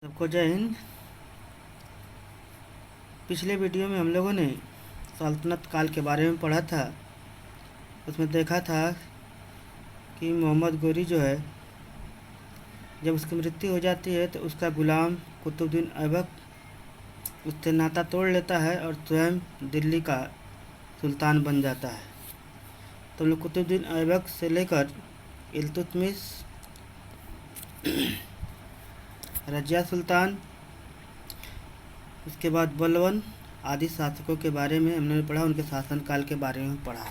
सबको जय हिंद। पिछले वीडियो में हम लोगों ने सल्तनत काल के बारे में पढ़ा था। उसमें देखा था कि मोहम्मद गोरी जो है, जब उसकी मृत्यु हो जाती है तो उसका गुलाम कुतुबुद्दीन ऐबक उससे नाता तोड़ लेता है और स्वयं दिल्ली का सुल्तान बन जाता है। तो लोग कुतुबुद्दीन ऐबक से लेकर इल्तुतमिश, रजिया सुल्तान, उसके बाद बलवन आदि शासकों के बारे में हमने पढ़ा, उनके शासनकाल के बारे में पढ़ा,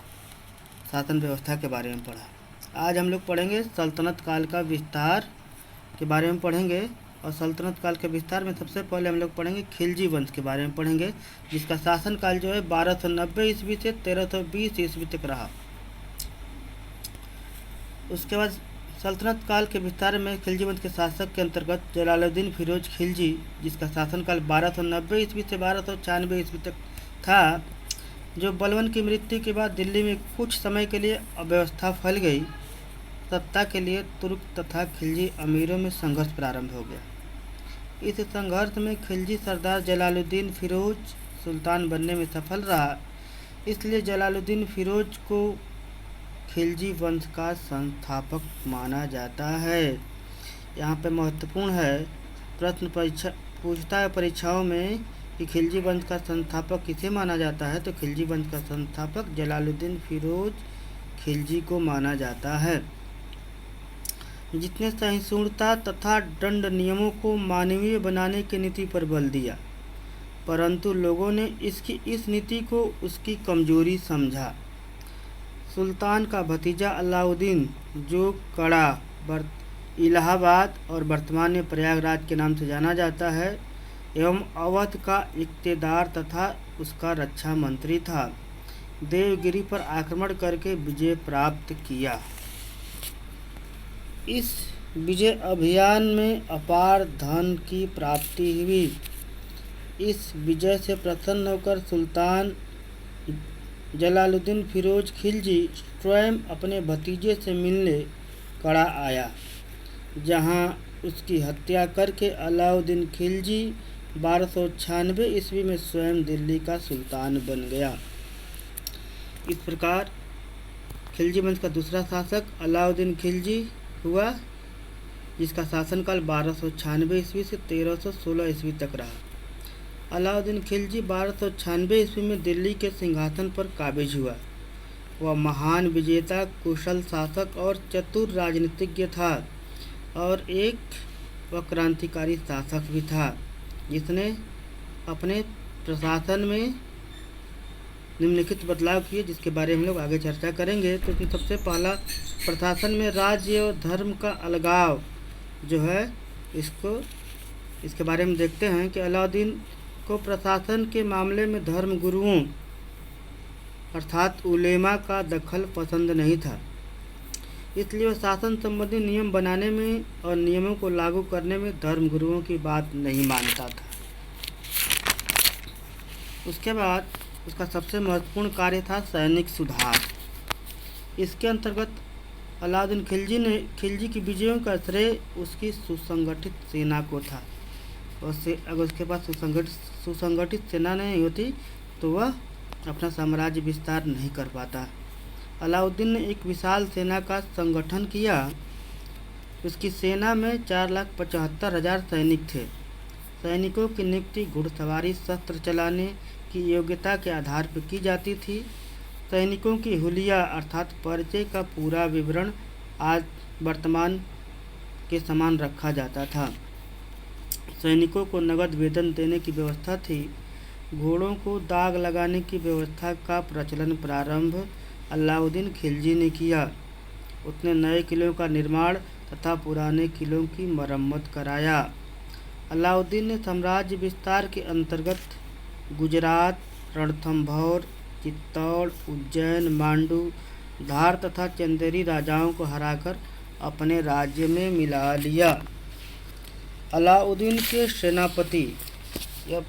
शासन व्यवस्था के बारे में पढ़ा। आज हम लोग पढ़ेंगे सल्तनत काल का विस्तार के बारे में पढ़ेंगे। और सल्तनत काल के विस्तार में सबसे पहले हम लोग पढ़ेंगे खिलजी वंश के बारे में पढ़ेंगे, जिसका शासनकाल जो है 1290 ईस्वी से 1320 ईस्वी तक रहा। उसके बाद सल्तनत काल के विस्तार में खिलजी वंश के शासक के अंतर्गत जलालुद्दीन फिरोज खिलजी, जिसका शासनकाल 1290 ईस्वी से 1296 ईस्वी तक था, जो बलवन की मृत्यु के बाद दिल्ली में कुछ समय के लिए अव्यवस्था फैल गई। सत्ता के लिए तुर्क तथा खिलजी अमीरों में संघर्ष प्रारंभ हो गया। इस संघर्ष में खिलजी सरदार जलालुद्दीन फिरोज सुल्तान बनने में सफल रहा, इसलिए जलालुद्दीन फिरोज को खिलजी वंश का संस्थापक माना जाता है। यहाँ पे महत्वपूर्ण है, प्रश्न पूछता है परीक्षाओं में कि खिलजी वंश का संस्थापक किसे माना जाता है, तो खिलजी वंश का संस्थापक जलालुद्दीन फिरोज खिलजी को माना जाता है, जिसने सहिष्णुता तथा दंड नियमों को मानवीय बनाने की नीति पर बल दिया, परंतु लोगों ने इसकी इस नीति को उसकी कमजोरी समझा। सुल्तान का भतीजा अलाउद्दीन, जो कड़ा, इलाहाबाद और वर्तमान में प्रयागराज के नाम से जाना जाता है, एवं अवध का इक्तेदार तथा उसका रक्षा मंत्री था, देवगिरी पर आक्रमण करके विजय प्राप्त किया। इस विजय अभियान में अपार धन की प्राप्ति हुई। इस विजय से प्रसन्न होकर सुल्तान जलालुद्दीन फिरोज खिलजी स्वयं अपने भतीजे से मिलने कड़ा आया, जहां उसकी हत्या करके अलाउद्दीन खिलजी 1296 ईस्वी में स्वयं दिल्ली का सुल्तान बन गया। इस प्रकार खिलजी वंश का दूसरा शासक अलाउद्दीन खिलजी हुआ, जिसका शासनकाल 1296 ईस्वी से 1316 ईस्वी तक रहा। अलाउद्दीन खिलजी 1296 ईस्वी में दिल्ली के सिंहासन पर काबिज हुआ। वह महान विजेता, कुशल शासक और चतुर राजनीतिज्ञ था, और वह क्रांतिकारी शासक भी था, जिसने अपने प्रशासन में निम्नलिखित बदलाव किए, जिसके बारे में हम लोग आगे चर्चा करेंगे। तो इसमें सबसे पहला, प्रशासन में राज्य और धर्म का अलगाव जो है, इसके बारे में देखते हैं कि अलाउद्दीन को प्रशासन के मामले में धर्म गुरुओं अर्थात उलेमा का दखल पसंद नहीं था, इसलिए वह शासन संबंधी नियम बनाने में और नियमों को लागू करने में धर्म गुरुओं की बात नहीं मानता था। उसके बाद उसका सबसे महत्वपूर्ण कार्य था सैनिक सुधार। इसके अंतर्गत अलाउद्दीन खिलजी की विजयों का श्रेय उसकी सुसंगठित सेना को था। अगर उसके पास सुसंगठित सेना नहीं होती तो वह अपना साम्राज्य विस्तार नहीं कर पाता। अलाउद्दीन ने एक विशाल सेना का संगठन किया। उसकी सेना में 4,75,000 सैनिक थे। सैनिकों की नियुक्ति घुड़सवारी, शस्त्र चलाने की योग्यता के आधार पर की जाती थी। सैनिकों की हुलिया अर्थात परिचय का पूरा विवरण आज वर्तमान के समान रखा जाता था। सैनिकों को नगद वेतन देने की व्यवस्था थी। घोड़ों को दाग लगाने की व्यवस्था का प्रचलन प्रारंभ अलाउद्दीन खिलजी ने किया। उसने नए किलों का निर्माण तथा पुराने किलों की मरम्मत कराया। अलाउद्दीन ने साम्राज्य विस्तार के अंतर्गत गुजरात, रणथंभौर, चित्तौड़, उज्जैन, मांडू, धार तथा चंदेरी राजाओं को हराकर अपने राज्य में मिला लिया। अलाउद्दीन के सेनापति, यह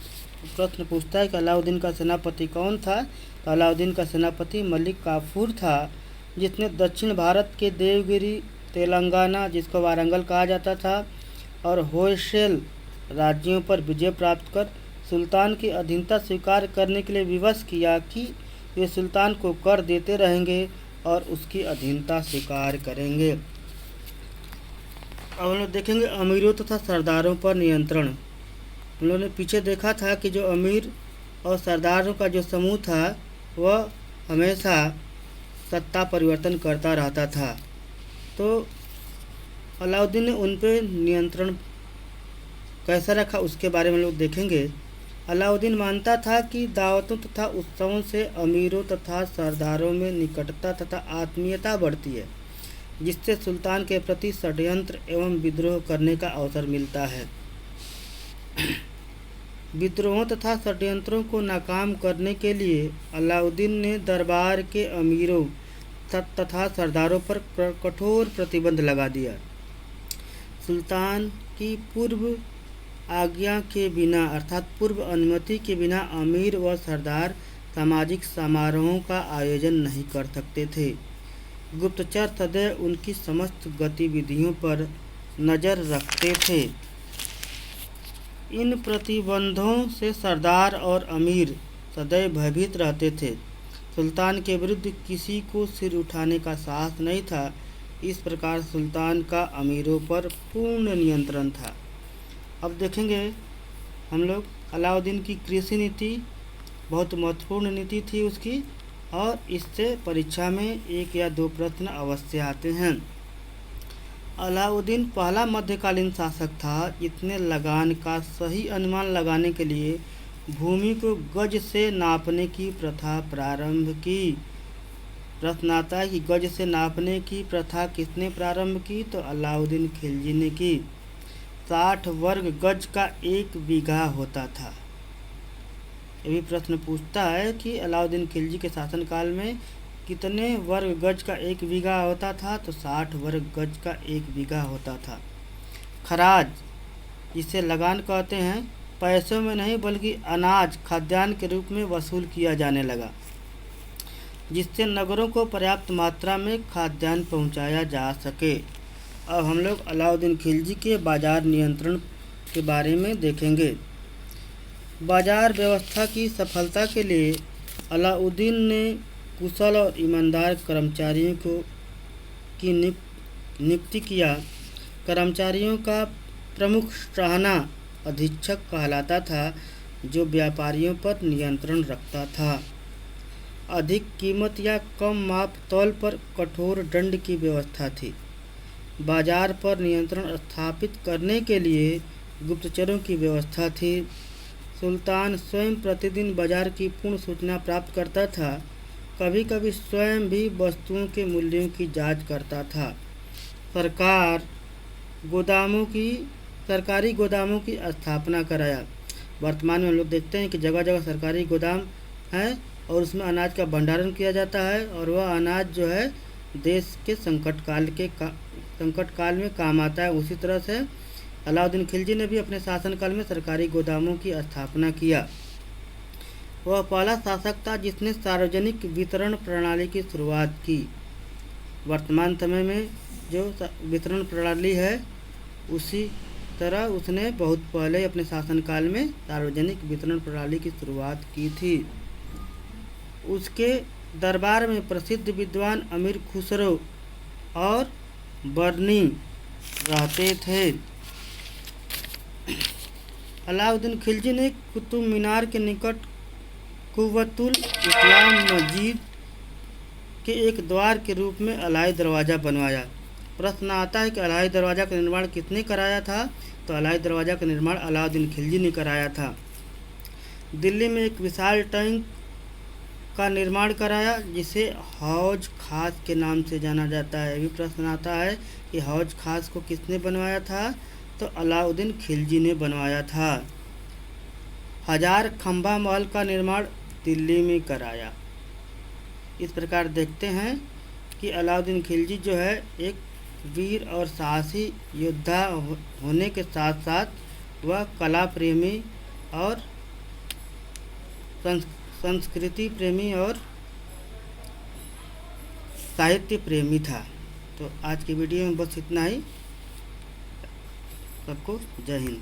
प्रश्न पूछता है कि अलाउद्दीन का सेनापति कौन था, तो अलाउद्दीन का सेनापति मलिक काफूर था, जिसने दक्षिण भारत के देवगिरी, तेलंगाना, जिसको वारंगल कहा जाता था, और होयसल राज्यों पर विजय प्राप्त कर सुल्तान की अधीनता स्वीकार करने के लिए विवश किया कि वे सुल्तान को कर देते रहेंगे और उसकी अधीनता स्वीकार करेंगे। अब हम लोग देखेंगे अमीरों तथा सरदारों पर नियंत्रण। हम लोगों ने पीछे देखा था कि जो अमीर और सरदारों का जो समूह था वह हमेशा सत्ता परिवर्तन करता रहता था। तो अलाउद्दीन ने उन पर नियंत्रण कैसा रखा उसके बारे में लोग देखेंगे। अलाउद्दीन मानता था कि दावतों तथा उत्सवों से अमीरों तथा सरदारों में निकटता तथा आत्मीयता बढ़ती है, जिससे सुल्तान के प्रति षड्यंत्र एवं विद्रोह करने का अवसर मिलता है। विद्रोहों तथा षड्यंत्रों को नाकाम करने के लिए अलाउद्दीन ने दरबार के अमीरों तथा सरदारों पर कठोर प्रतिबंध लगा दिया। सुल्तान की पूर्व आज्ञा के बिना अर्थात पूर्व अनुमति के बिना अमीर व सरदार सामाजिक समारोहों का आयोजन नहीं कर सकते थे। गुप्तचर सदैव उनकी समस्त गतिविधियों पर नज़र रखते थे। इन प्रतिबंधों से सरदार और अमीर सदैव भयभीत रहते थे। सुल्तान के विरुद्ध किसी को सिर उठाने का साहस नहीं था। इस प्रकार सुल्तान का अमीरों पर पूर्ण नियंत्रण था। अब देखेंगे हम लोग अलाउद्दीन की कृषि नीति बहुत महत्वपूर्ण नीति थी उसकी, और इससे परीक्षा में 1 या 2 प्रश्न अवश्य आते हैं। अलाउद्दीन पहला मध्यकालीन शासक था जिसने लगान का सही अनुमान लगाने के लिए भूमि को गज से नापने की प्रथा प्रारंभ की। प्रश्न आता है कि गज से नापने की प्रथा किसने प्रारंभ की? तो अलाउद्दीन खिलजी ने की। 60 वर्ग गज का 1 बीघा होता था। ये भी प्रश्न पूछता है कि अलाउद्दीन खिलजी के शासनकाल में कितने वर्ग गज का 1 बीघा होता था? तो 60 वर्ग गज का 1 बीघा होता था। खराज जिसे लगान कहते हैं, पैसों में नहीं बल्कि अनाज खाद्यान्न के रूप में वसूल किया जाने लगा, जिससे नगरों को पर्याप्त मात्रा में खाद्यान्न पहुंचाया जा सके। अब हम लोग अलाउद्दीन खिलजी के बाजार नियंत्रण के बारे में देखेंगे। बाजार व्यवस्था की सफलता के लिए अलाउद्दीन ने कुशल और ईमानदार कर्मचारियों की नियुक्ति किया। कर्मचारियों का प्रमुख शाहना अधीक्षक कहलाता था, जो व्यापारियों पर नियंत्रण रखता था। अधिक कीमत या कम माप तौल पर कठोर दंड की व्यवस्था थी। बाजार पर नियंत्रण स्थापित करने के लिए गुप्तचरों की व्यवस्था थी। सुल्तान स्वयं प्रतिदिन बाजार की पूर्ण सूचना प्राप्त करता था। कभी कभी स्वयं भी वस्तुओं के मूल्यों की जांच करता था। सरकारी गोदामों की स्थापना कराया। वर्तमान में हम लोग देखते हैं कि जगह जगह सरकारी गोदाम है और उसमें अनाज का भंडारण किया जाता है, और वह अनाज जो है देश के संकट काल में काम आता है। उसी तरह से अलाउद्दीन खिलजी ने भी अपने शासनकाल में सरकारी गोदामों की स्थापना किया। वह पहला शासक था जिसने सार्वजनिक वितरण प्रणाली की शुरुआत की। वर्तमान समय में जो वितरण प्रणाली है उसी तरह उसने बहुत पहले अपने शासनकाल में सार्वजनिक वितरण प्रणाली की शुरुआत की थी। उसके दरबार में प्रसिद्ध विद्वान अमीर खुसरो और बर्नी रहते थे। अलाउद्दीन खिलजी ने कुतुब मीनार के निकट कुव्वतुल इस्लाम मस्जिद के एक द्वार के रूप में अलाई दरवाज़ा बनवाया। प्रश्न आता है कि अलाई दरवाज़ा का निर्माण किसने कराया था? तो अलाई दरवाज़ा का निर्माण अलाउद्दीन खिलजी ने कराया था। दिल्ली में एक विशाल टैंक का निर्माण कराया, जिसे हौज खास के नाम से जाना जाता है। भी प्रश्न आता है कि हौज खास को किसने बनवाया था? तो अलाउद्दीन खिलजी ने बनवाया था। 1000 खंभा महल का निर्माण दिल्ली में कराया। इस प्रकार देखते हैं कि अलाउद्दीन खिलजी जो है एक वीर और साहसी योद्धा होने के साथ साथ वह कला प्रेमी और संस्कृति प्रेमी और साहित्य प्रेमी था। तो आज की वीडियो में बस इतना ही। सबको जय हिंद।